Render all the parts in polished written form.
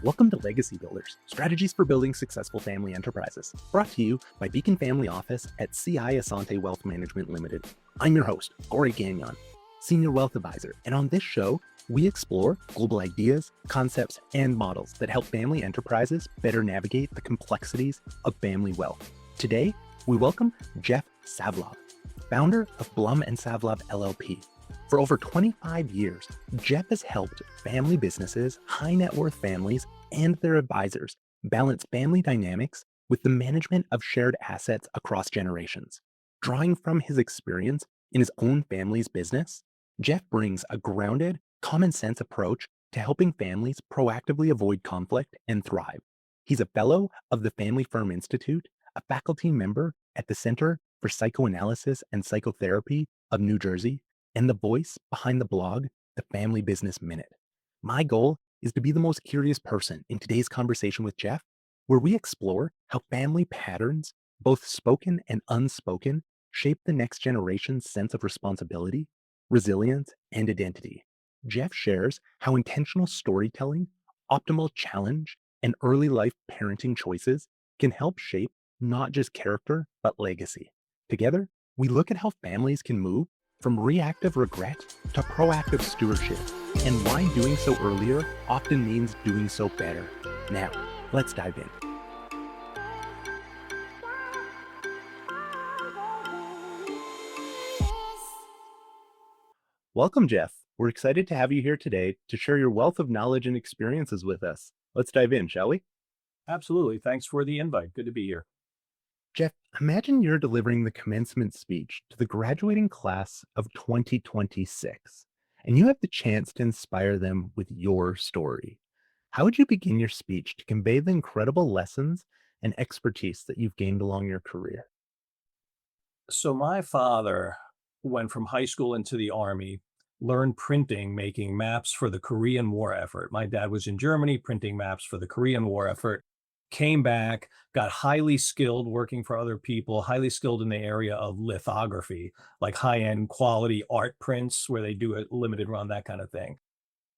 Welcome to Legacy Builders, Strategies for Building Successful Family Enterprises, brought to you by Beacon Family Office at CI Asante Wealth Management Limited. I'm your host, Corey Gagnon, Senior Wealth Advisor, and on this show, we explore global ideas, concepts, and models that help family enterprises better navigate the complexities of family wealth. Today, we welcome Jeff Savlov, founder of Blum Savlov LLP. For over 25 years, Jeff has helped family businesses, high net worth families, and their advisors balance family dynamics with the management of shared assets across generations. Drawing from his experience in his own family's business, Jeff brings a grounded, common sense approach to helping families proactively avoid conflict and thrive. He's a fellow of the Family Firm Institute, a faculty member at the Center for Psychoanalysis and Psychotherapy of New Jersey, and the voice behind the blog, The Family Business Minute. My goal is to be the most curious person in today's conversation with Jeff, where we explore how family patterns, both spoken and unspoken, shape the next generation's sense of responsibility, resilience, and identity. Jeff shares how intentional storytelling, optimal challenge, and early life parenting choices can help shape not just character, but legacy. Together, we look at how families can move from reactive regret to proactive stewardship, and why doing so earlier often means doing so better. Now, let's dive in. Welcome, Jeff. We're excited to have you here today to share your wealth of knowledge and experiences with us. Let's dive in, shall we? Absolutely. Thanks for the invite. Good to be here. Jeff, imagine you're delivering the commencement speech to the graduating class of 2026, and you have the chance to inspire them with your story. How would you begin your speech to convey the incredible lessons and expertise that you've gained along your career? So, my father went from high school into the Army, learned printing, making maps for the Korean War effort. My dad was in Germany printing maps for the Korean War effort, came back, got highly skilled working for other people, highly skilled in the area of lithography, like high end quality art prints where they do a limited run, that kind of thing.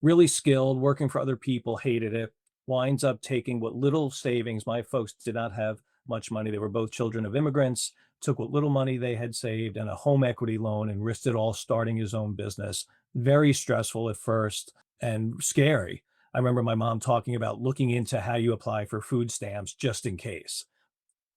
Really skilled, working for other people, hated it, winds up taking what little savings. My folks did not have much money. They were both children of immigrants, took what little money they had saved and a home equity loan and risked it all starting his own business. Very stressful at first and scary. I remember my mom talking about looking into how you apply for food stamps just in case.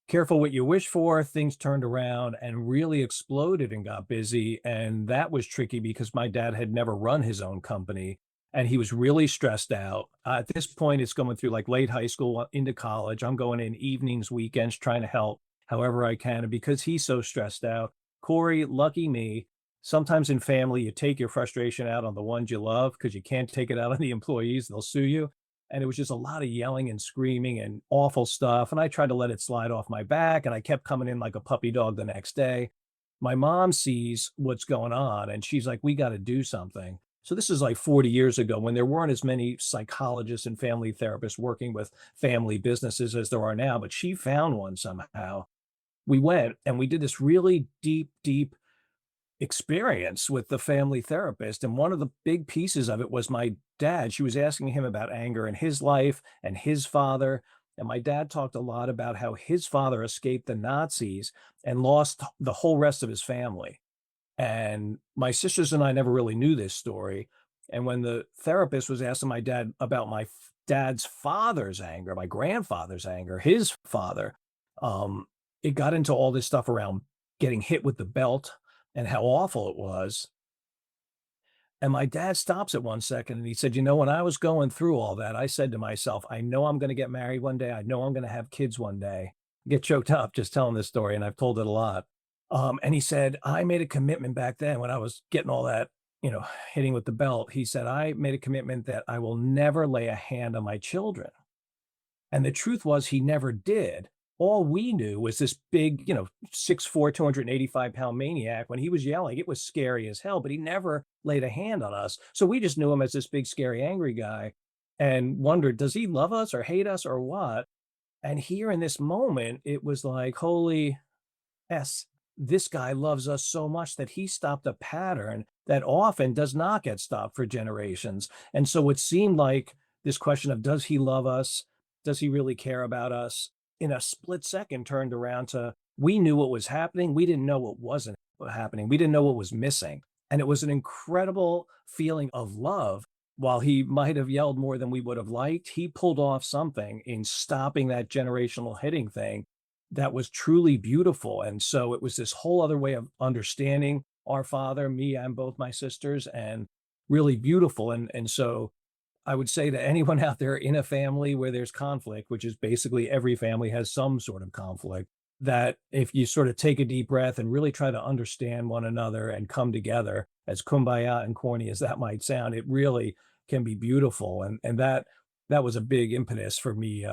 Careful what you wish for, things turned around and really exploded and got busy. And that was tricky because my dad had never run his own company and he was really stressed out. At this point, it's going through like late high school into college. I'm going in evenings, weekends, trying to help however I can. And because he's so stressed out, Corey, lucky me, sometimes in family, you take your frustration out on the ones you love because you can't take it out on the employees, they'll sue you. And it was just a lot of yelling and screaming and awful stuff. And I tried to let it slide off my back and I kept coming in like a puppy dog the next day. My mom sees what's going on and she's like, we got to do something. So this is like 40 years ago when there weren't as many psychologists and family therapists working with family businesses as there are now, but she found one somehow. We went and we did this really deep experience with the family therapist. And one of the big pieces of it was my dad. She was asking him about anger in his life and his father. And my dad talked a lot about how his father escaped the Nazis and lost the whole rest of his family. And my sisters and I never really knew this story. And when the therapist was asking my dad about dad's father's anger, my grandfather's anger, his father, it got into all this stuff around getting hit with the belt and how awful it was. And my dad stops at 1 second and he said, when I was going through all that, I said to myself, I know I'm going to get married one day. I know I'm going to have kids one day. I get choked up just telling this story, and I've told it a lot. And he said, I made a commitment back then when I was getting all that, hitting with the belt. He said, I made a commitment that I will never lay a hand on my children. And the truth was he never did. All we knew was this big, 6'4", 285-pound maniac. When he was yelling, it was scary as hell, but he never laid a hand on us. So we just knew him as this big, scary, angry guy and wondered, does he love us or hate us or what? And here in this moment, it was like, holy S, this guy loves us so much that he stopped a pattern that often does not get stopped for generations. And so it seemed like this question of, does he love us? Does he really care about us? In a split second turned around to, we knew what was happening. We didn't know what wasn't happening. We didn't know what was missing. And it was an incredible feeling of love. While he might have yelled more than we would have liked, he pulled off something in stopping that generational hitting thing that was truly beautiful. And so it was this whole other way of understanding our father, me and both my sisters, and really beautiful. And so I would say to anyone out there in a family where there's conflict, which is basically every family has some sort of conflict, that if you sort of take a deep breath and really try to understand one another and come together, as kumbaya and corny as that might sound, it really can be beautiful. And that was a big impetus for me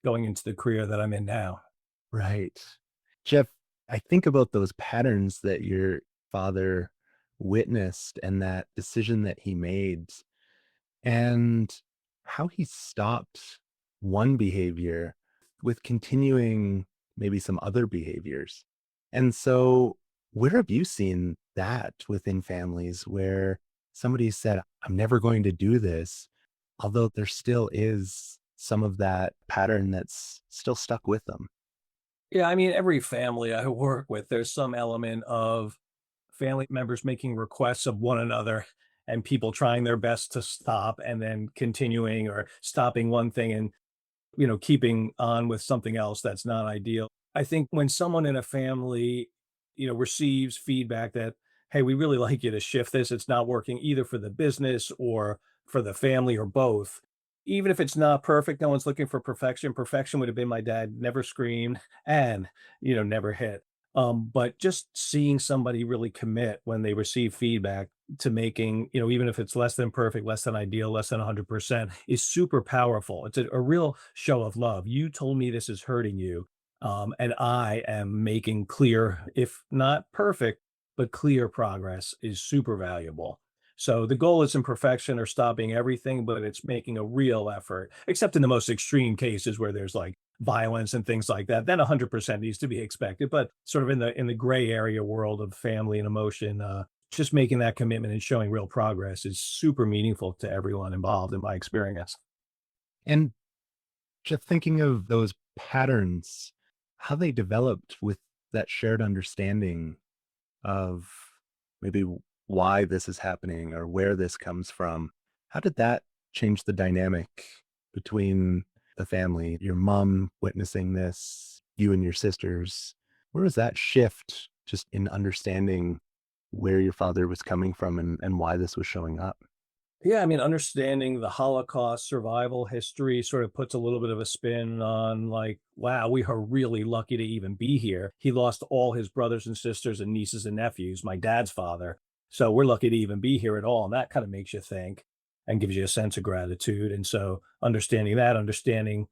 going into the career that I'm in now. Right. Jeff, I think about those patterns that your father witnessed and that decision that he made and how he stopped one behavior with continuing maybe some other behaviors. And so, where have you seen that within families where somebody said, I'm never going to do this, although there still is some of that pattern that's still stuck with them? Yeah, I mean, every family I work with, there's some element of family members making requests of one another and people trying their best to stop and then continuing or stopping one thing and keeping on with something else that's not ideal. I think when someone in a family, receives feedback that, hey, we really like you to shift this, it's not working either for the business or for the family or both. Even if it's not perfect, no one's looking for perfection. Perfection would have been my dad never screamed and, never hit. But just seeing somebody really commit when they receive feedback to making, even if it's less than perfect, less than ideal, less than 100%, is super powerful. It's a real show of love. You told me this is hurting you. And I am making clear, if not perfect, but clear progress is super valuable. So the goal isn't perfection or stopping everything, but it's making a real effort, except in the most extreme cases where there's like violence and things like that. Then 100% needs to be expected. But sort of in the gray area world of family and emotion, just making that commitment and showing real progress is super meaningful to everyone involved in my experience. And just thinking of those patterns, how they developed with that shared understanding of maybe why this is happening or where this comes from. How did that change the dynamic between the family? Your mom witnessing this, you and your sisters. Where was that shift just in understanding where your father was coming from and why this was showing up? Yeah, I mean, understanding the Holocaust survival history sort of puts a little bit of a spin on like, wow, we are really lucky to even be here. He lost all his brothers and sisters and nieces and nephews, my dad's father. So we're lucky to even be here at all. And that kind of makes you think and gives you a sense of gratitude. And so understanding that, understanding,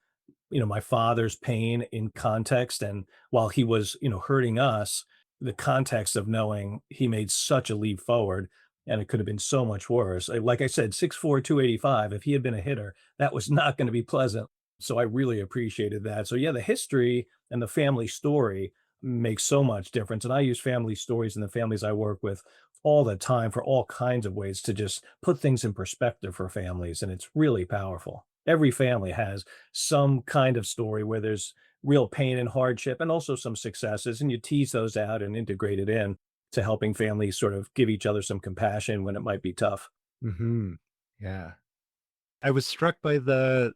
my father's pain in context. And while he was, hurting us, the context of knowing he made such a leap forward and it could have been so much worse. Like I said, 6'4", 285, if he had been a hitter, that was not going to be pleasant. So I really appreciated that. So yeah, the history and the family story makes so much difference. And I use family stories in the families I work with all the time for all kinds of ways to just put things in perspective for families. And it's really powerful. Every family has some kind of story where there's real pain and hardship and also some successes, and you tease those out and integrate it in to helping families sort of give each other some compassion when it might be tough. Hmm. Yeah. I was struck by the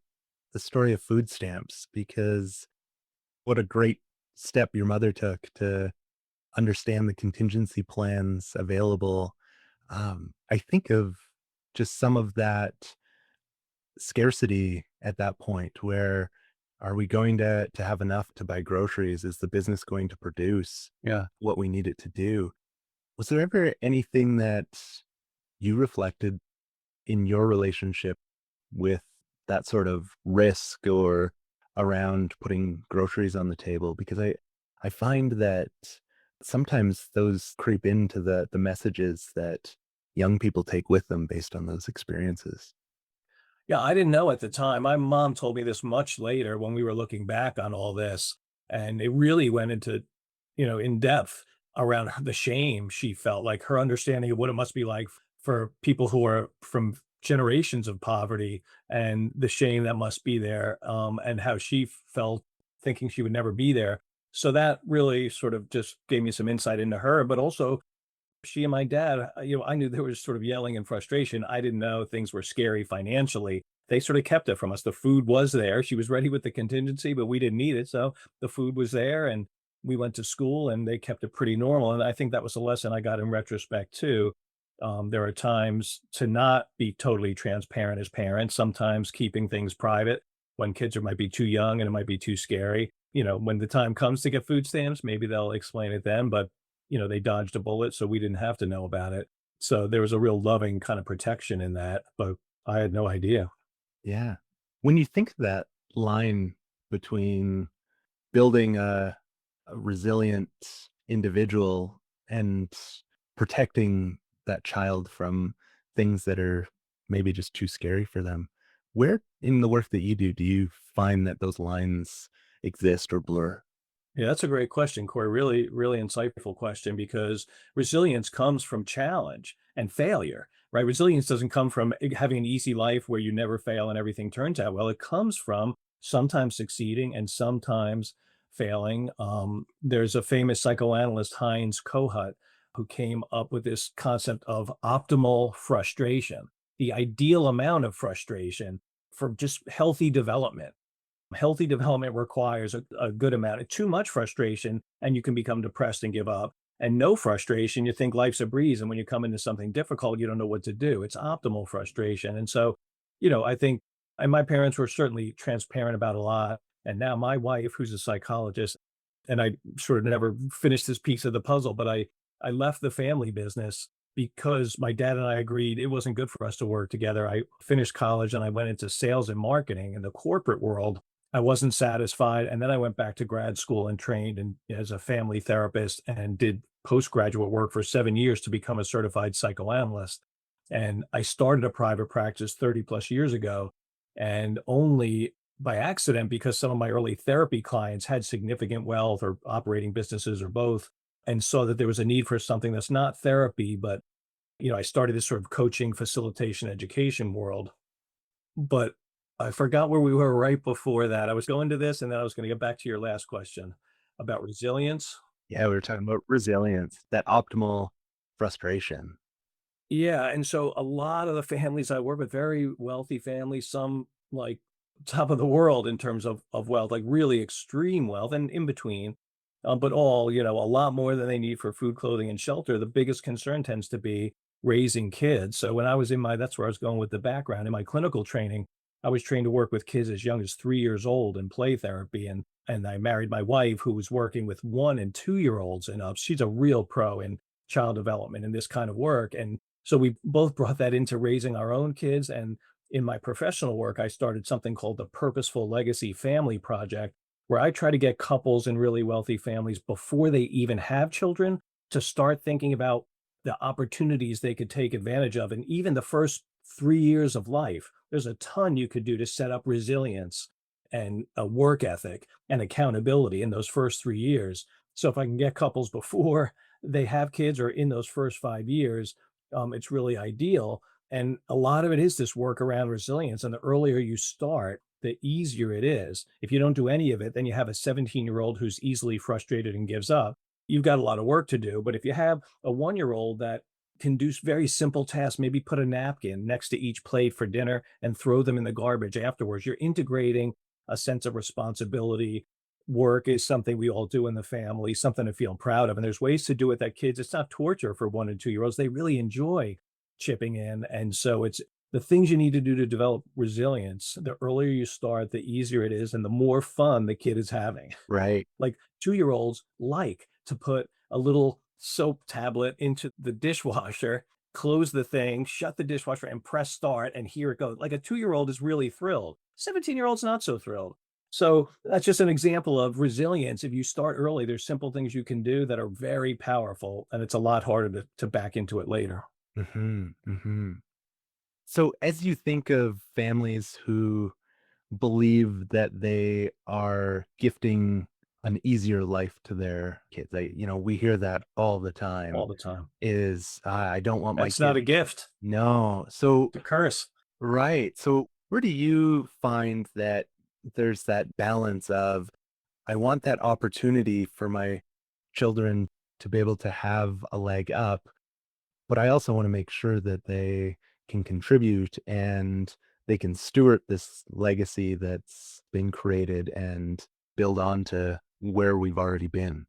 story of food stamps because what a great step your mother took to understand the contingency plans available. I think of just some of that scarcity at that point where are we going to have enough to buy groceries? Is the business going to produce Yeah. what we need it to do? Was there ever anything that you reflected in your relationship with that sort of risk or around putting groceries on the table? Because I find that sometimes those creep into the messages that young people take with them based on those experiences. Yeah, I didn't know at the time. My mom told me this much later when we were looking back on all this, and it really went into, in depth around the shame she felt, like her understanding of what it must be like for people who are from generations of poverty and the shame that must be there, and how she felt thinking she would never be there. So that really sort of just gave me some insight into her, but also she and my dad, I knew there was sort of yelling and frustration. I didn't know things were scary financially. They sort of kept it from us. The food was there. She was ready with the contingency, but we didn't need it. So the food was there and we went to school and they kept it pretty normal. And I think that was a lesson I got in retrospect too. There are times to not be totally transparent as parents, sometimes keeping things private when kids might be too young and it might be too scary. When the time comes to get food stamps, maybe they'll explain it then, but they dodged a bullet, so we didn't have to know about it. So there was a real loving kind of protection in that, but I had no idea. Yeah. When you think that line between building a resilient individual and protecting that child from things that are maybe just too scary for them, where in the work that you do you find that those lines exist or blur? Yeah, that's a great question, Corey. Really, really insightful question because resilience comes from challenge and failure, right? Resilience doesn't come from having an easy life where you never fail and everything turns out well. It comes from sometimes succeeding and sometimes failing. There's a famous psychoanalyst, Heinz Kohut, who came up with this concept of optimal frustration, the ideal amount of frustration for just healthy development. Healthy development requires a good amount of too much frustration, and you can become depressed and give up. And no frustration, you think life's a breeze. And when you come into something difficult, you don't know what to do. It's optimal frustration. And so, I think, and my parents were certainly transparent about a lot. And now my wife, who's a psychologist, and I sort of never finished this piece of the puzzle, but I left the family business because my dad and I agreed it wasn't good for us to work together. I finished college and I went into sales and marketing in the corporate world. I wasn't satisfied. And then I went back to grad school and trained as a family therapist and did postgraduate work for 7 years to become a certified psychoanalyst. And I started a private practice 30 plus years ago. And only by accident, because some of my early therapy clients had significant wealth or operating businesses or both, and saw that there was a need for something that's not therapy, but I started this sort of coaching, facilitation, education world. But I forgot where we were right before that. I was going to this, and then I was gonna get back to your last question about resilience. Yeah, we were talking about resilience, that optimal frustration. Yeah, and so a lot of the families I work with, very wealthy families, some like top of the world in terms of wealth, like really extreme wealth and in between, but all, a lot more than they need for food, clothing, and shelter. The biggest concern tends to be raising kids. So when I was that's where I was going with the background. In my clinical training, I was trained to work with kids as young as 3 years old in play therapy. And I married my wife who was working with 1 and 2 year olds and up. She's a real pro in child development and this kind of work. And so we both brought that into raising our own kids. And in my professional work, I started something called the Purposeful Legacy Family Project, where I try to get couples in really wealthy families before they even have children to start thinking about the opportunities they could take advantage of. And even the first 3 years of life, there's a ton you could do to set up resilience and a work ethic and accountability in those first 3 years. So if I can get couples before they have kids or in those first 5 years, it's really ideal. And a lot of it is this work around resilience. And the earlier you start, the easier it is. If you don't do any of it, then you have a 17-year-old who's easily frustrated and gives up. You've got a lot of work to do. But if you have a 1 year old that can do very simple tasks, maybe put a napkin next to each plate for dinner and throw them in the garbage afterwards, you're integrating a sense of responsibility. Work is something we all do in the family, something to feel proud of. And there's ways to do it that kids, it's not torture for 1 and 2 year olds. They really enjoy chipping in. And so it's the things you need to do to develop resilience. The earlier you start, the easier it is and the more fun the kid is having. Right. Like 2 year olds like to put a little soap tablet into the dishwasher, close the thing, shut the dishwasher, and press start, and here it goes. Like a 2 year old is really thrilled. 17-year-old's not so thrilled. So that's just an example of resilience. If you start early, there's simple things you can do that are very powerful, and it's a lot harder to back into it later. Hmm. Hmm. So, as you think of families who believe that they are gifting an easier life to their kids. We hear that all the time all the time. is I don't want my That's not kid. a gift, No. So, it's a curse. right. So where do you find that there's that balance of I want that opportunity for my children to be able to have a leg up, but I also want to make sure that they can contribute and they can steward this legacy that's been created and build on to where we've already been.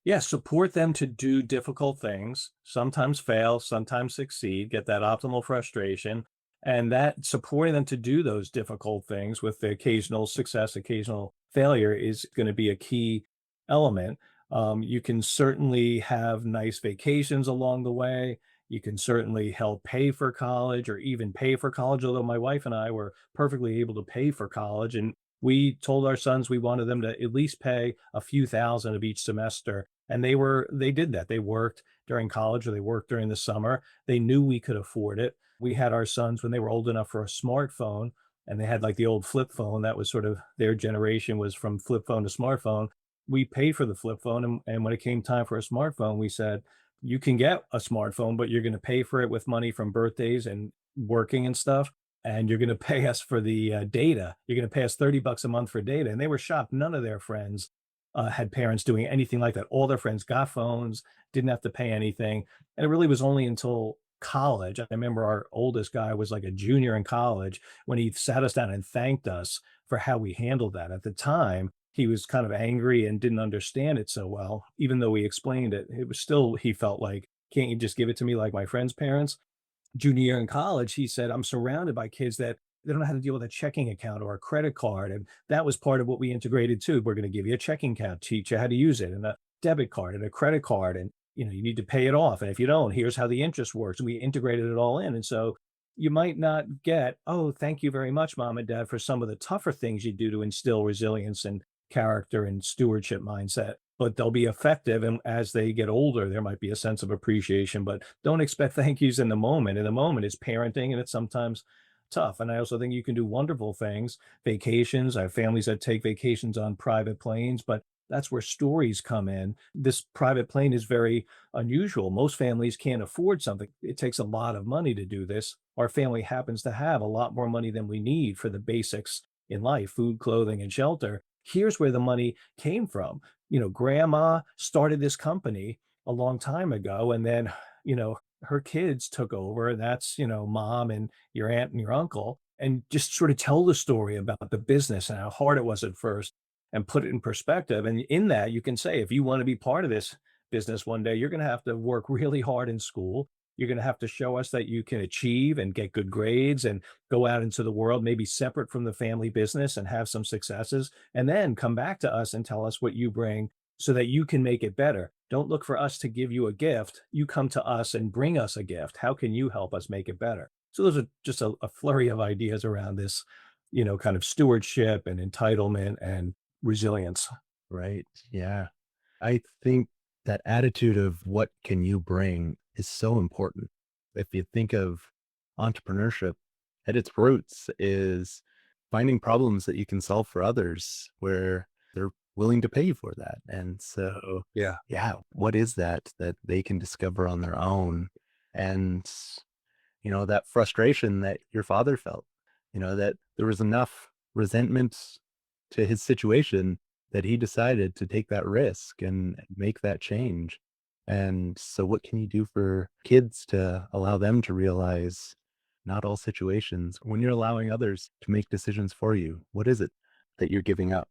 Yeah, support them to do difficult things, sometimes fail, sometimes succeed, get that optimal frustration. And that supporting them to do those difficult things with the occasional success, occasional failure is going to be a key element. You can certainly have nice vacations along the way. You can certainly help pay for college or even pay for college, although my wife and I were perfectly able to pay for college. And we told our sons we wanted them to at least pay a few thousand of each semester, and they did that. They worked during college or they worked during the summer. They knew we could afford it. We had our sons when they were old enough for a smartphone, and they had like the old flip phone. That was sort of their generation, was from flip phone to smartphone. We paid for the flip phone, and when it came time for a smartphone, we said, you can get a smartphone, but you're going to pay for it with money from birthdays and working and stuff. And you're going to pay us for the data. You're going to pay us $30 a month for data. And they were shocked. None of their friends had parents doing anything like that. All their friends got phones, didn't have to pay anything. And it really was only until college. I remember our oldest guy was like a junior in college when he sat us down and thanked us for how we handled that. At the time, he was kind of angry and didn't understand it so well. Even though we explained it, it was still, he felt like, can't you just give it to me like my friends' parents? Junior year in college, he said, I'm surrounded by kids that they don't know how to deal with a checking account or a credit card. And that was part of what we integrated too. We're going to give you a checking account, teach you how to use it, and a debit card and a credit card. And you need to pay it off. And if you don't, here's how the interest works. And we integrated it all in. And so you might not get, oh, thank you very much, mom and dad, for some of the tougher things you do to instill resilience and character and stewardship mindset, but they'll be effective. And as they get older, there might be a sense of appreciation, but don't expect thank yous in the moment. In the moment, it's parenting and it's sometimes tough. And I also think you can do wonderful things, vacations. I have families that take vacations on private planes, but that's where stories come in. This private plane is very unusual. Most families can't afford something. It takes a lot of money to do this. Our family happens to have a lot more money than we need for the basics in life: food, clothing, and shelter. Here's where the money came from. Grandma started this company a long time ago, and then, her kids took over, and that's, mom and your aunt and your uncle, and just sort of tell the story about the business and how hard it was at first and put it in perspective. And in that, you can say, if you want to be part of this business one day, you're going to have to work really hard in school. You're going to have to show us that you can achieve and get good grades and go out into the world, maybe separate from the family business, and have some successes, and then come back to us and tell us what you bring so that you can make it better. Don't look for us to give you a gift. You come to us and bring us a gift. How can you help us make it better? So those are just a flurry of ideas around this, kind of stewardship and entitlement and resilience. Right. Yeah. I think that attitude of what can you bring is so important. If you think of entrepreneurship at its roots is finding problems that you can solve for others where they're willing to pay you for that. And so, Yeah. yeah, what is that that they can discover on their own? And, that frustration that your father felt, that there was enough resentment to his situation that he decided to take that risk and make that change. And so, what can you do for kids to allow them to realize not all situations, when you're allowing others to make decisions for you, what is it that you're giving up?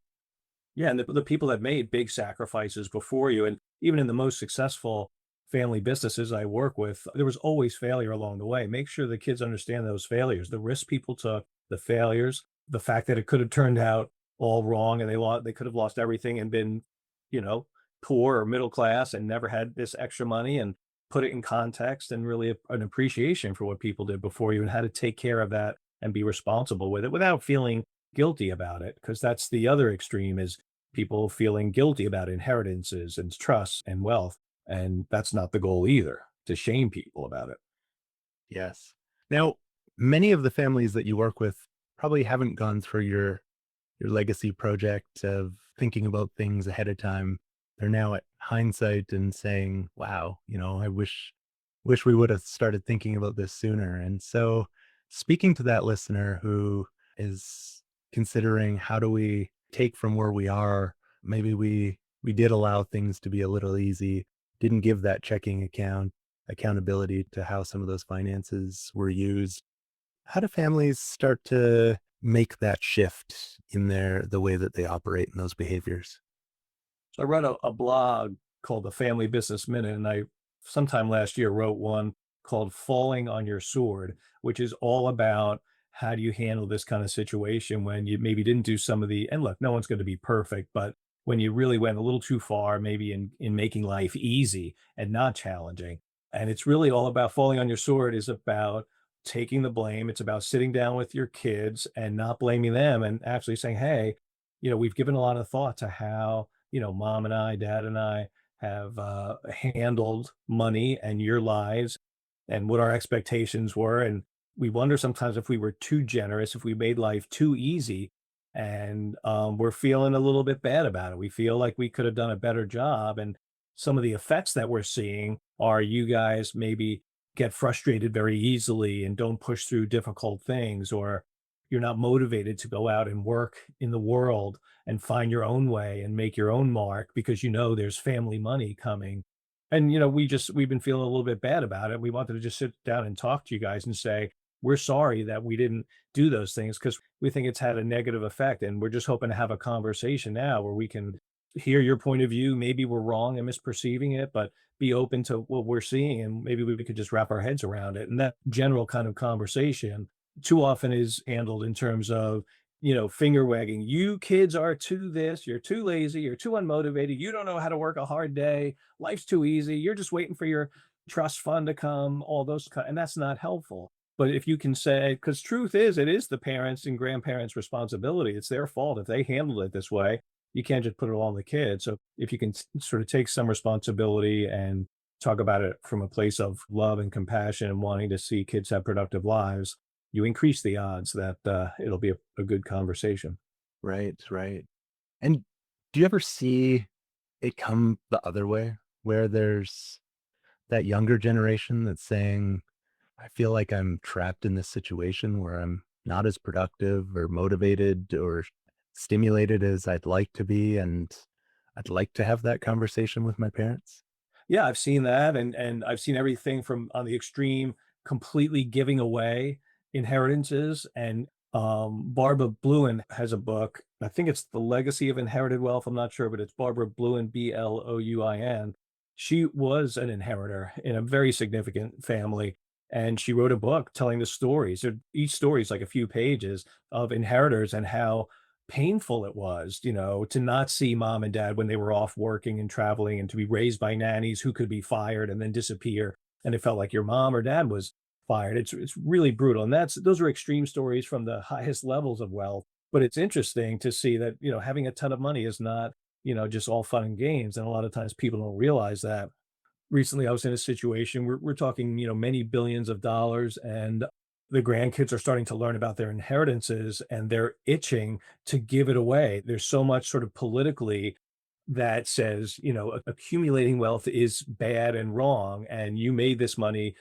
Yeah, and the people that made big sacrifices before you, and even in the most successful family businesses I work with, there was always failure along the way. Make sure the kids understand those failures, the risks people took, the failures, the fact that it could have turned out all wrong, and they could have lost everything and been, you know, poor or middle class and never had this extra money, and put it in context and really an appreciation for what people did before you and how to take care of that and be responsible with it without feeling guilty about it, because that's the other extreme, is people feeling guilty about inheritances and trusts and wealth. And that's not the goal either, to shame people about it. Yes. Now, many of the families that you work with probably haven't gone through your your legacy project of thinking about things ahead of time. They're now at hindsight and saying, wow, I wish we would have started thinking about this sooner. And so speaking to that listener who is considering how do we take from where we are, maybe we did allow things to be a little easy, didn't give that checking account accountability to how some of those finances were used. How do families start to make that shift in the way that they operate in those behaviors? So I read a blog called The Family Business Minute, and I sometime last year wrote one called Falling on Your Sword, which is all about how do you handle this kind of situation when you maybe didn't do some of the, and look, no one's going to be perfect, but when you really went a little too far, maybe in making life easy and not challenging. And it's really all about falling on your sword is about taking the blame. It's about sitting down with your kids and not blaming them and actually saying, hey, we've given a lot of thought to how mom and I, dad and I have handled money and your lives and what our expectations were. And we wonder sometimes if we were too generous, if we made life too easy. And we're feeling a little bit bad about it. We feel like we could have done a better job. And some of the effects that we're seeing are you guys maybe get frustrated very easily and don't push through difficult things, or you're not motivated to go out and work in the world and find your own way and make your own mark because there's family money coming. And we've been feeling a little bit bad about it. We wanted to just sit down and talk to you guys and say, we're sorry that we didn't do those things because we think it's had a negative effect. And we're just hoping to have a conversation now where we can hear your point of view. Maybe we're wrong and misperceiving it, but be open to what we're seeing. And maybe we could just wrap our heads around it. And that general kind of conversation too often is handled in terms of, finger wagging. You kids are too this, you're too lazy, you're too unmotivated, you don't know how to work a hard day, life's too easy, you're just waiting for your trust fund to come, all those and that's not helpful. But if you can say, because truth is, it is the parents and grandparents' responsibility. It's their fault if they handle it this way. You can't just put it all on the kids. So if you can sort of take some responsibility and talk about it from a place of love and compassion and wanting to see kids have productive lives, you increase the odds that it'll be a good conversation. Right, right. And do you ever see it come the other way where there's that younger generation that's saying, I feel like I'm trapped in this situation where I'm not as productive or motivated or stimulated as I'd like to be, and I'd like to have that conversation with my parents? Yeah, I've seen that, and I've seen everything from on the extreme, completely giving away inheritances, and, Barbara Bluen has a book, I think it's The Legacy of Inherited Wealth, I'm not sure, but it's Barbara Bluen, Blouin. She was an inheritor in a very significant family, and she wrote a book telling the stories, each story is like a few pages of inheritors and how painful it was, to not see mom and dad when they were off working and traveling and to be raised by nannies who could be fired and then disappear. And it felt like your mom or dad was fired. It's really brutal. And those are extreme stories from the highest levels of wealth. But it's interesting to see that, having a ton of money is not, just all fun and games. And a lot of times people don't realize that. Recently I was in a situation we're talking, many billions of dollars, and the grandkids are starting to learn about their inheritances and they're itching to give it away. There's so much sort of politically that says, accumulating wealth is bad and wrong, and you made this money,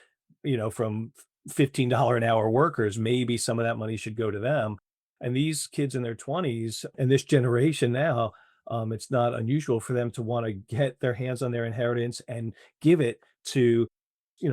from $15 an hour workers, maybe some of that money should go to them. And these kids in their 20s and this generation now, it's not unusual for them to want to get their hands on their inheritance and give it to,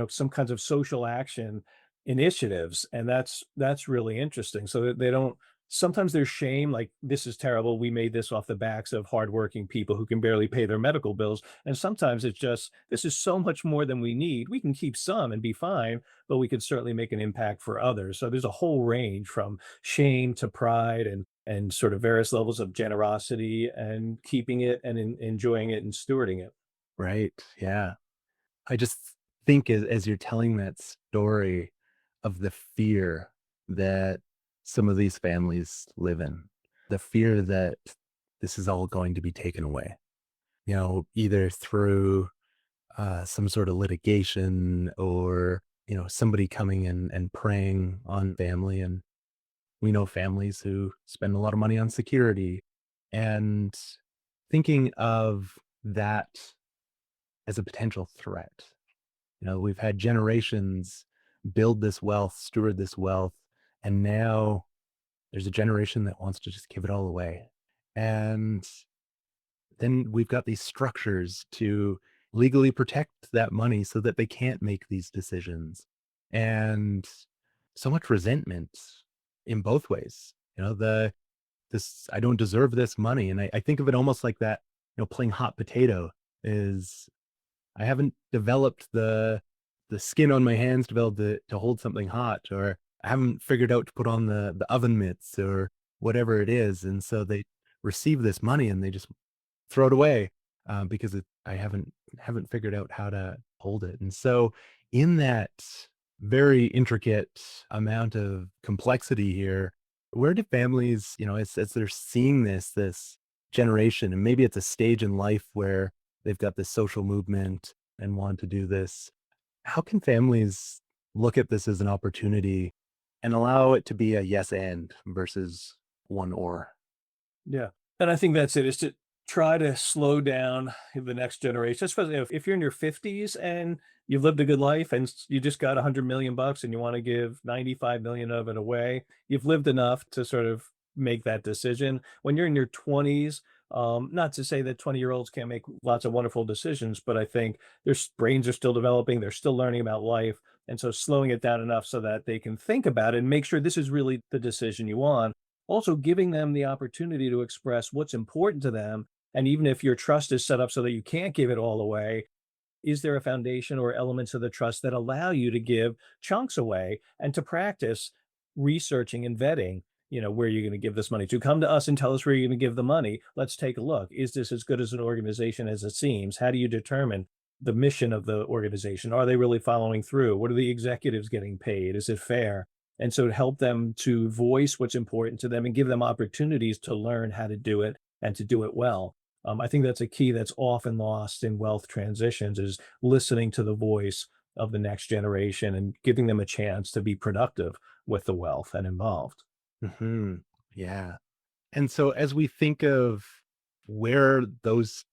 some kinds of social action initiatives. And that's really interesting. So that they don't, sometimes there's shame, like, this is terrible. We made this off the backs of hardworking people who can barely pay their medical bills. And sometimes it's just, this is so much more than we need. We can keep some and be fine, but we could certainly make an impact for others. So there's a whole range from shame to pride and sort of various levels of generosity and keeping it and enjoying it and stewarding it. Right. Yeah. I just think as you're telling that story of the fear that some of these families live in, the fear that this is all going to be taken away, either through some sort of litigation or, somebody coming in and preying on family. And We know families who spend a lot of money on security, and thinking of that as a potential threat. We've had generations build this wealth, steward this wealth, and now there's a generation that wants to just give it all away. And then we've got these structures to legally protect that money so that they can't make these decisions. And so much resentment in both ways. This I don't deserve this money. And I think of it almost like that, playing hot potato is I haven't developed the skin on my hands to be able to hold something hot, or I haven't figured out to put on the oven mitts or whatever it is. And so they receive this money and they just throw it away because I haven't figured out how to hold it. And so in that very intricate amount of complexity here, where do families, as they're seeing this generation, and maybe it's a stage in life where they've got this social movement and want to do this, how can families look at this as an opportunity and allow it to be a yes and versus one or? Yeah. And I think that's it, is to try to slow down the next generation, especially if you're in your 50s and you've lived a good life and you just got 100 million bucks and you want to give 95 million of it away. You've lived enough to sort of make that decision. When you're in your 20s, not to say that 20-year-olds can't make lots of wonderful decisions, but I think their brains are still developing, they're still learning about life. And so slowing it down enough so that they can think about it and make sure this is really the decision you want. Also giving them the opportunity to express what's important to them. And even if your trust is set up so that you can't give it all away, is there a foundation or elements of the trust that allow you to give chunks away and to practice researching and vetting, where you're going to give this money to? Come to us and tell us where you're going to give the money. Let's take a look. Is this as good as an organization as it seems? How do you determine the mission of the organization? Are they really following through? What are the executives getting paid? Is it fair? And so to help them to voice what's important to them and give them opportunities to learn how to do it and to do it well. I think that's a key that's often lost in wealth transitions, is listening to the voice of the next generation and giving them a chance to be productive with the wealth and involved. Hmm. Yeah. And so as we think of where those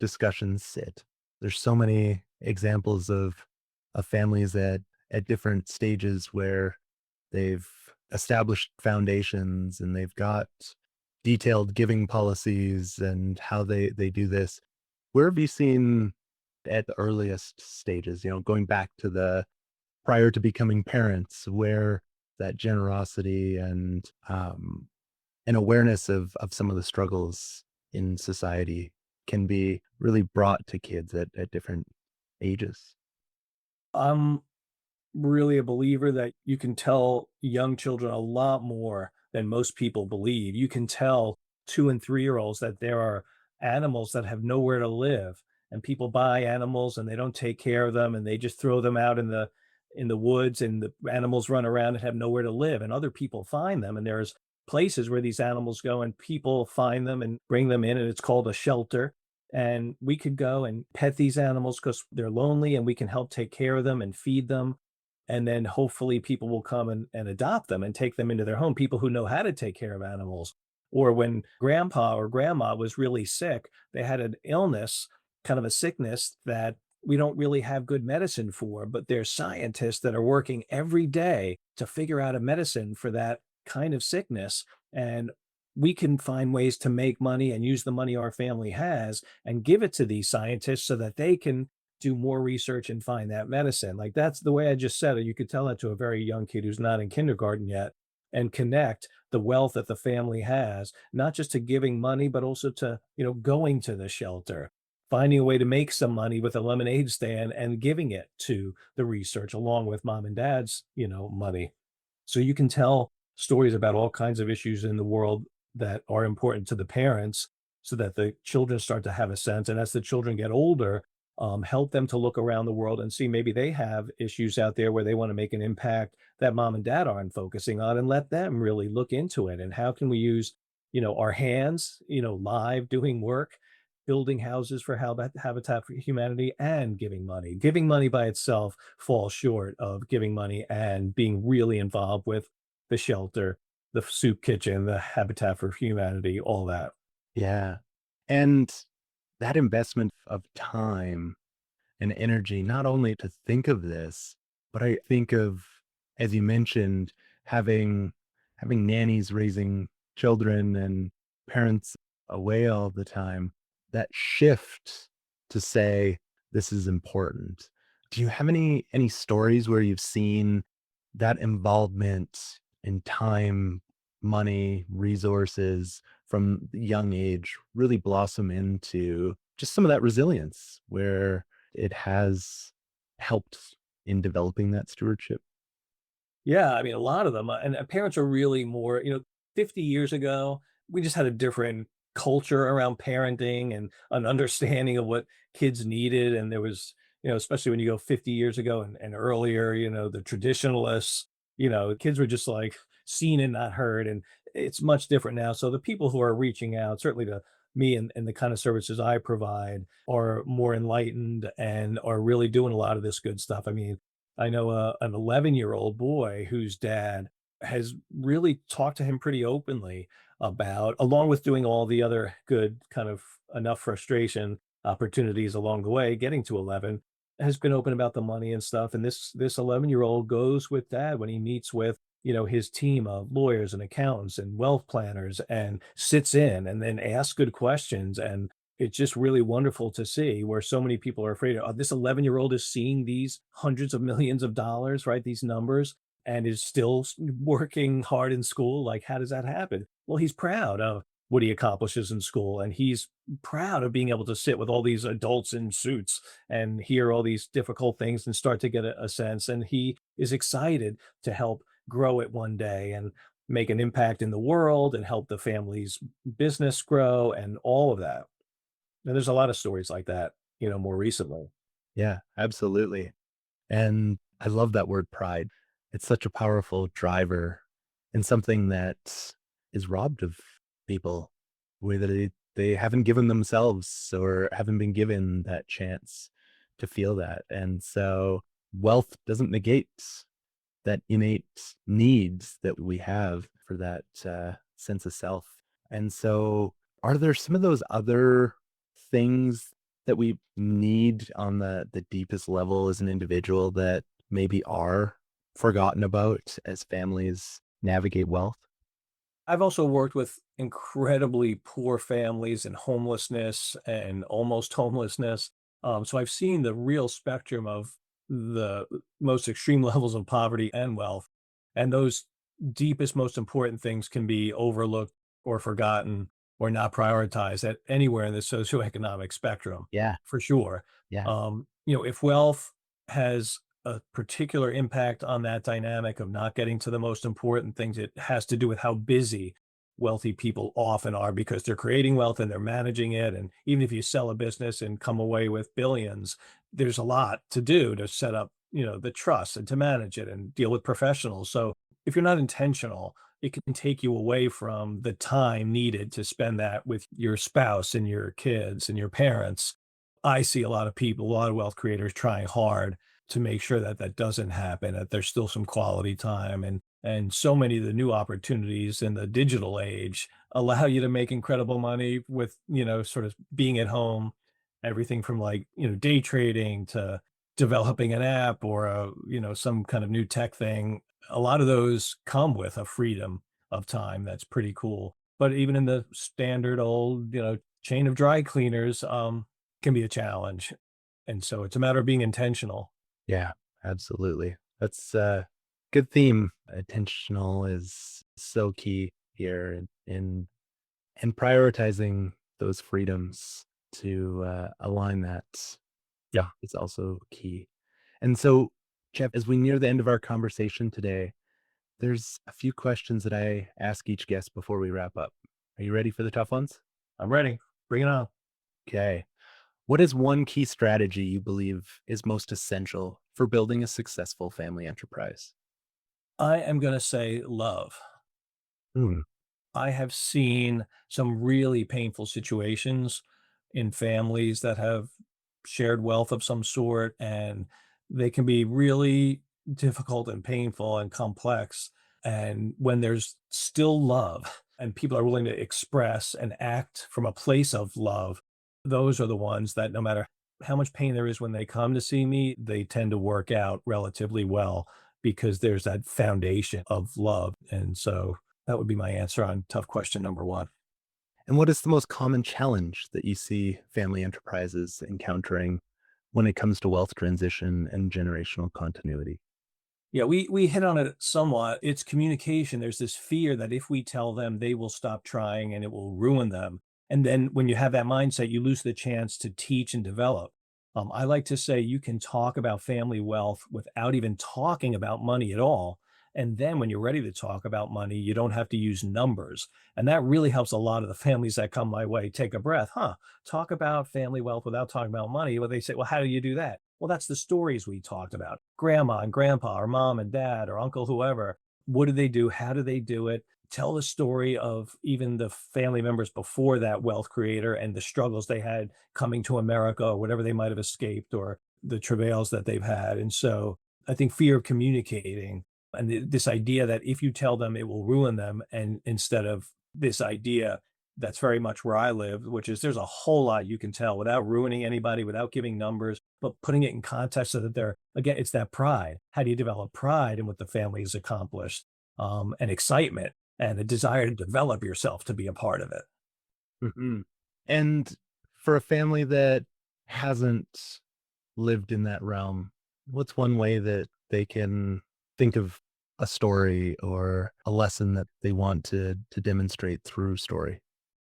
discussions sit, there's so many examples of families at different stages where they've established foundations and they've got detailed giving policies and how they do this. Where have you seen at the earliest stages, going back to the prior to becoming parents, where that generosity and an awareness of some of the struggles in society can be really brought to kids at different ages? I'm really a believer that you can tell young children a lot more than most people believe. You can tell 2 and 3-year-olds that there are animals that have nowhere to live, and people buy animals and they don't take care of them and they just throw them out in the woods, and the animals run around and have nowhere to live, and other people find them, and there's places where these animals go and people find them and bring them in, and it's called a shelter. And we could go and pet these animals because they're lonely, and we can help take care of them and feed them, and then hopefully people will come and adopt them and take them into their home, people who know how to take care of animals. Or when grandpa or grandma was really sick, they had an illness, kind of a sickness that we don't really have good medicine for, but there's scientists that are working every day to figure out a medicine for that kind of sickness. And we can find ways to make money and use the money our family has and give it to these scientists so that they can do more research and find that medicine. Like, that's the way I just said it. You could tell that to a very young kid who's not in kindergarten yet, and connect the wealth that the family has, not just to giving money, but also to, going to the shelter, finding a way to make some money with a lemonade stand and giving it to the research along with mom and dad's, money. So you can tell stories about all kinds of issues in the world that are important to the parents so that the children start to have a sense. And as the children get older, help them to look around the world and see maybe they have issues out there where they want to make an impact that mom and dad aren't focusing on, and let them really look into it. And how can we use, our hands, live doing work, building houses for Habitat for Humanity, and giving money. Giving money by itself falls short of giving money and being really involved with the shelter, the soup kitchen, the Habitat for Humanity, all that. Yeah. And that investment of time and energy, not only to think of this, but I think of, as you mentioned, having nannies raising children and parents away all the time, that shift to say, this is important. Do you have any stories where you've seen that involvement in time, money, resources from the young age really blossom into just some of that resilience where it has helped in developing that stewardship? Yeah, I mean, a lot of them, and parents are really more, 50 years ago, we just had a different culture around parenting and an understanding of what kids needed. And there was, especially when you go 50 years ago and earlier, the traditionalists, kids were just like seen and not heard. And it's much different now. So the people who are reaching out, certainly to me and the kind of services I provide, are more enlightened and are really doing a lot of this good stuff. I mean, I know an 11-year-old boy whose dad has really talked to him pretty openly about, along with doing all the other good kind of enough frustration opportunities along the way, getting to 11, has been open about the money and stuff. And this 11-year-old goes with dad when he meets with, his team of lawyers and accountants and wealth planners, and sits in and then asks good questions. And it's just really wonderful to see where so many people are afraid of, "Oh, this 11-year-old is seeing these hundreds of millions of dollars, right? These numbers, and is still working hard in school. Like, how does that happen?" Well, he's proud of what he accomplishes in school, and he's proud of being able to sit with all these adults in suits and hear all these difficult things and start to get a sense. And he is excited to help grow it one day and make an impact in the world and help the family's business grow and all of that. And there's a lot of stories like that, more recently. Yeah, absolutely. And I love that word pride. It's such a powerful driver and something that is robbed of people where they haven't given themselves or haven't been given that chance to feel that. And so wealth doesn't negate that innate needs that we have for that sense of self. And so, are there some of those other things that we need on the deepest level as an individual that maybe are forgotten about as families navigate wealth? I've also worked with incredibly poor families and homelessness and almost homelessness. So I've seen the real spectrum of the most extreme levels of poverty and wealth. And those deepest, most important things can be overlooked or forgotten or not prioritized at anywhere in the socioeconomic spectrum, Yeah, for sure. yeah, If wealth has a particular impact on that dynamic of not getting to the most important things, it has to do with how busy wealthy people often are, because they're creating wealth and they're managing it. And even if you sell a business and come away with billions, there's a lot to do to set up, the trust and to manage it and deal with professionals. So if you're not intentional, it can take you away from the time needed to spend that with your spouse and your kids and your parents. I see a lot of people, a lot of wealth creators trying hard to make sure that that doesn't happen, that there's still some quality time. And so many of the new opportunities in the digital age allow you to make incredible money with, sort of being at home, everything from, like, day trading to developing an app or some kind of new tech thing. A lot of those come with a freedom of time that's pretty cool. But even in the standard old, chain of dry cleaners, can be a challenge. And so it's a matter of being intentional. yeah, absolutely. That's a good theme. Intentional is so key here in prioritizing those freedoms to align that. Yeah. It's also key. And so, Jeff, as we near the end of our conversation today, there's a few questions that I ask each guest before we wrap up. Are you ready for the tough ones? I'm ready. Bring it on. Okay. What is one key strategy you believe is most essential for building a successful family enterprise? I am going to say love. Hmm. I have seen some really painful situations in families that have shared wealth of some sort, and they can be really difficult and painful and complex. And when there's still love and people are willing to express and act from a place of love, those are the ones that no matter how much pain there is when they come to see me, they tend to work out relatively well because there's that foundation of love. And so that would be my answer on tough question number one. And what is the most common challenge that you see family enterprises encountering when it comes to wealth transition and generational continuity? Yeah, we hit on it somewhat. It's communication. There's this fear that if we tell them, they will stop trying and it will ruin them. And then when you have that mindset, you lose the chance to teach and develop. I like to say you can talk about family wealth without even talking about money at all. And then when you're ready to talk about money, you don't have to use numbers. And that really helps a lot of the families that come my way take a breath. Talk about family wealth without talking about money. Well, they say, well, how do you do that? Well, that's the stories we talked about. Grandma and grandpa, or mom and dad, or uncle, whoever. What do they do? How do they do it? Tell the story of even the family members before that wealth creator and the struggles they had coming to America or whatever they might have escaped or the travails that they've had. And so I think fear of communicating and this idea that if you tell them it will ruin them, and instead of this idea that's very much where I live, which is there's a whole lot you can tell without ruining anybody, without giving numbers, but putting it in context so that they're, again, it's that pride. How do you develop pride in what the family has accomplished, and excitement and a desire to develop yourself to be a part of it? Mhm. And for a family that hasn't lived in that realm, what's one way that they can think of a story or a lesson that they want to demonstrate through story?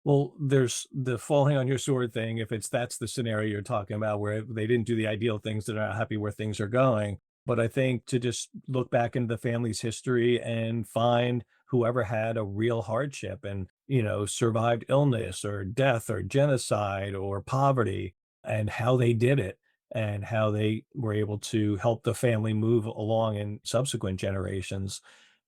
Well, there's the falling on your sword thing. If it's that's the scenario you're talking about where they didn't do the ideal things, they're not happy where things are going. But I think to just look back into the family's history and find whoever had a real hardship and, survived illness or death or genocide or poverty and how they did it and how they were able to help the family move along in subsequent generations.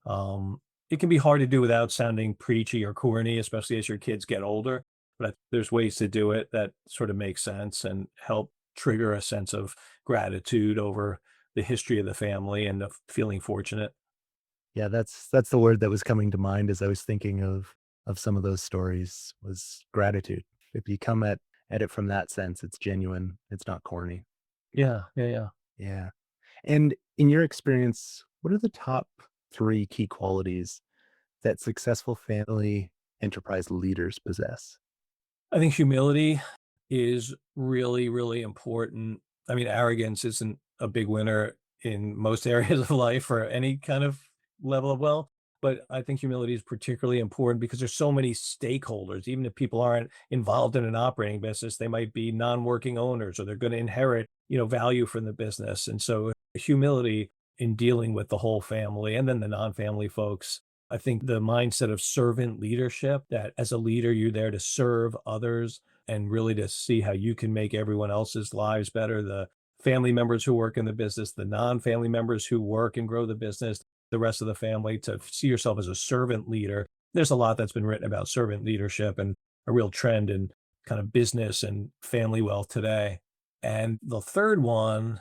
Um, it can be hard to do without sounding preachy or corny, especially as your kids get older. But there's ways to do it that sort of make sense and help trigger a sense of gratitude over the history of the family and of feeling fortunate. Yeah, that's the word that was coming to mind as I was thinking of some of those stories was gratitude. If you come at it from that sense, it's genuine, it's not corny. Yeah, yeah, yeah. Yeah. And in your experience, what are the top 3 key qualities that successful family enterprise leaders possess? I think humility is really, really important. I mean, arrogance isn't a big winner in most areas of life or any kind of level of wealth. But I think humility is particularly important because there's so many stakeholders. Even if people aren't involved in an operating business, they might be non-working owners or they're going to inherit, value from the business. And so humility in dealing with the whole family and then the non-family folks. I think the mindset of servant leadership, that as a leader, you're there to serve others and really to see how you can make everyone else's lives better. The family members who work in the business, the non-family members who work and grow the business, the rest of the family, to see yourself as a servant leader. There's a lot that's been written about servant leadership and a real trend in kind of business and family wealth today. And the third one,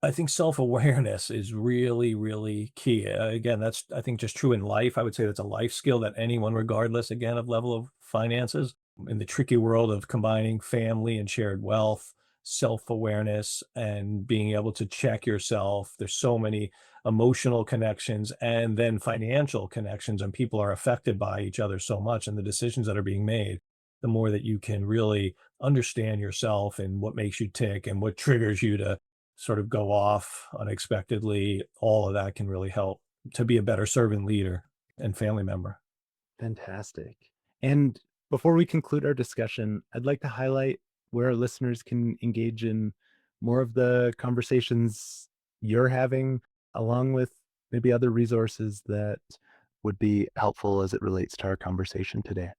I think self-awareness is really, really key. Again, that's, I think, just true in life. I would say that's a life skill that anyone, regardless, again, of level of finances, in the tricky world of combining family and shared wealth, self-awareness, and being able to check yourself. There's so many emotional connections and then financial connections, and people are affected by each other so much and the decisions that are being made. The more that you can really understand yourself and what makes you tick and what triggers you to sort of go off unexpectedly, all of that can really help to be a better servant leader and family member. Fantastic. And before we conclude our discussion, I'd like to highlight where our listeners can engage in more of the conversations you're having, along with maybe other resources that would be helpful as it relates to our conversation today.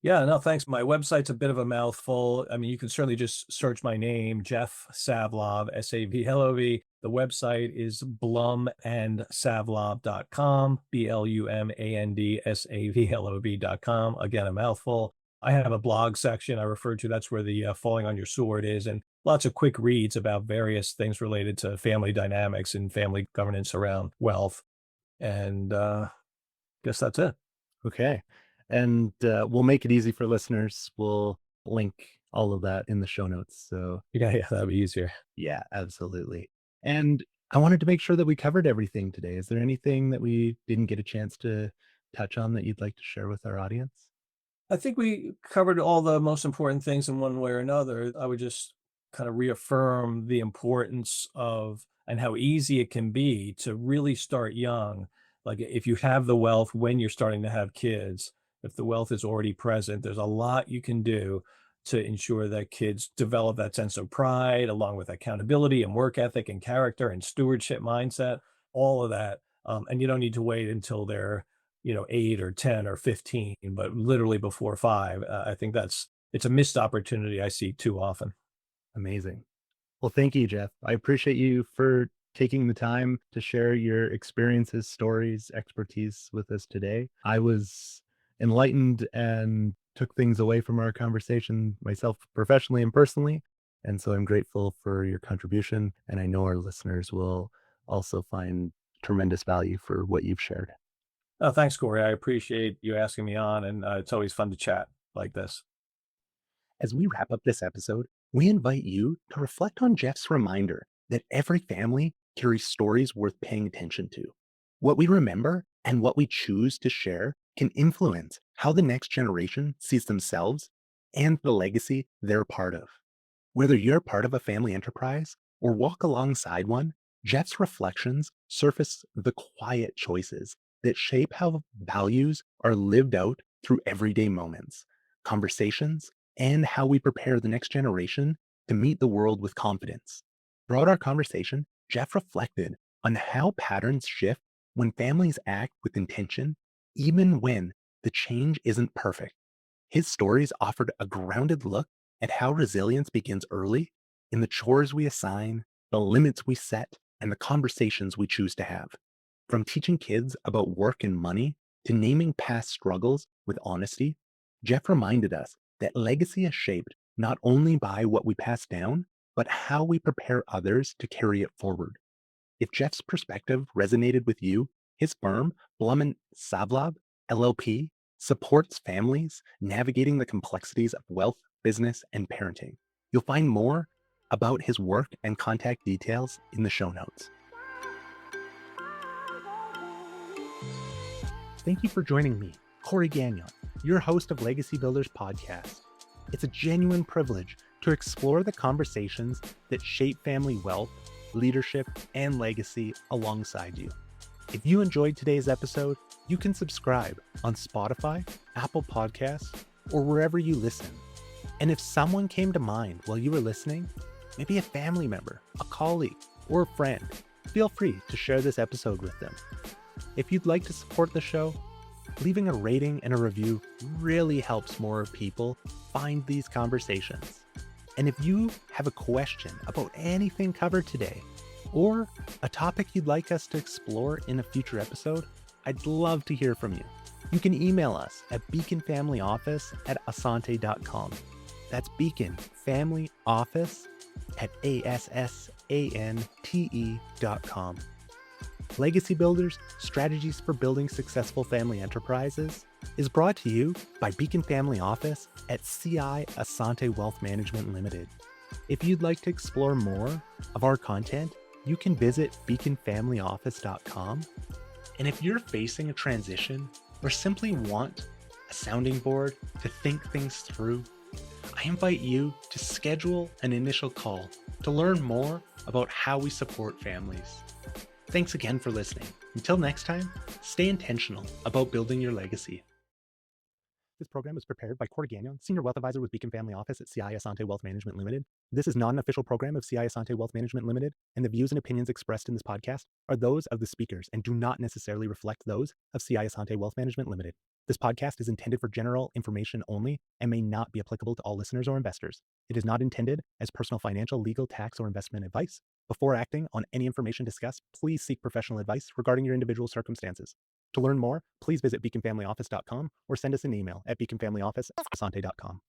Yeah, no, thanks. My website's a bit of a mouthful. I mean, you can certainly just search my name, Jeff Savlov, Savlov. The website is blumsavlov.com, BLUMANDSAVLOV.com. Again, a mouthful. I have a blog section I refer to. That's where the falling on your sword is, and lots of quick reads about various things related to family dynamics and family governance around wealth. And guess that's it. Okay. And we'll make it easy for listeners. We'll link all of that in the show notes. So, Yeah, yeah, that'd be easier. yeah, absolutely. And I wanted to make sure that we covered everything today. Is there anything that we didn't get a chance to touch on that you'd like to share with our audience? I think we covered all the most important things in one way or another. I would just kind of reaffirm the importance of and how easy it can be to really start young. Like if you have the wealth when you're starting to have kids, if the wealth is already present, there's a lot you can do to ensure that kids develop that sense of pride along with accountability and work ethic and character and stewardship mindset, all of that. And you don't need to wait until they're 8 or 10 or 15, but literally before 5. I think it's a missed opportunity I see too often. Amazing. Well, thank you, Jeff. I appreciate you for taking the time to share your experiences, stories, expertise with us today. I was enlightened and took things away from our conversation myself professionally and personally. And so I'm grateful for your contribution. And I know our listeners will also find tremendous value for what you've shared. Oh, thanks, Corey. I appreciate you asking me on, and it's always fun to chat like this. As we wrap up this episode, we invite you to reflect on Jeff's reminder that every family carries stories worth paying attention to. What we remember and what we choose to share can influence how the next generation sees themselves and the legacy they're part of. Whether you're part of a family enterprise or walk alongside one, Jeff's reflections surface the quiet choices that shape how values are lived out through everyday moments, conversations, and how we prepare the next generation to meet the world with confidence. Throughout our conversation, Jeff reflected on how patterns shift when families act with intention, even when the change isn't perfect. His stories offered a grounded look at how resilience begins early in the chores we assign, the limits we set, and the conversations we choose to have. From teaching kids about work and money to naming past struggles with honesty, Jeff reminded us that legacy is shaped not only by what we pass down, but how we prepare others to carry it forward. If Jeff's perspective resonated with you, his firm, Blum Savlov, LLP, supports families navigating the complexities of wealth, business, and parenting. You'll find more about his work and contact details in the show notes. Thank you for joining me, Corey Gagnon, your host of Legacy Builders Podcast. It's a genuine privilege to explore the conversations that shape family wealth, leadership, and legacy alongside you. If you enjoyed today's episode, you can subscribe on Spotify, Apple Podcasts, or wherever you listen. And if someone came to mind while you were listening, maybe a family member, a colleague, or a friend, feel free to share this episode with them. If you'd like to support the show, leaving a rating and a review really helps more people find these conversations. And if you have a question about anything covered today, or a topic you'd like us to explore in a future episode, I'd love to hear from you. You can email us at beaconfamilyoffice@asante.com. That's beaconfamilyoffice@assante.com. Legacy Builders, Strategies for Building Successful Family Enterprises is brought to you by Beacon Family Office at CI Asante Wealth Management Limited. If you'd like to explore more of our content, you can visit beaconfamilyoffice.com. And if you're facing a transition or simply want a sounding board to think things through, I invite you to schedule an initial call to learn more about how we support families. Thanks again for listening. Until next time, stay intentional about building your legacy. This program is prepared by Corey Gagnon, Senior Wealth Advisor with Beacon Family Office at CI Asante Wealth Management Limited. This is not an official program of CI Asante Wealth Management Limited, and the views and opinions expressed in this podcast are those of the speakers and do not necessarily reflect those of CI Asante Wealth Management Limited. This podcast is intended for general information only and may not be applicable to all listeners or investors. It is not intended as personal financial, legal, tax, or investment advice. Before acting on any information discussed, please seek professional advice regarding your individual circumstances. To learn more, please visit beaconfamilyoffice.com or send us an email at beaconfamilyoffice@asante.com.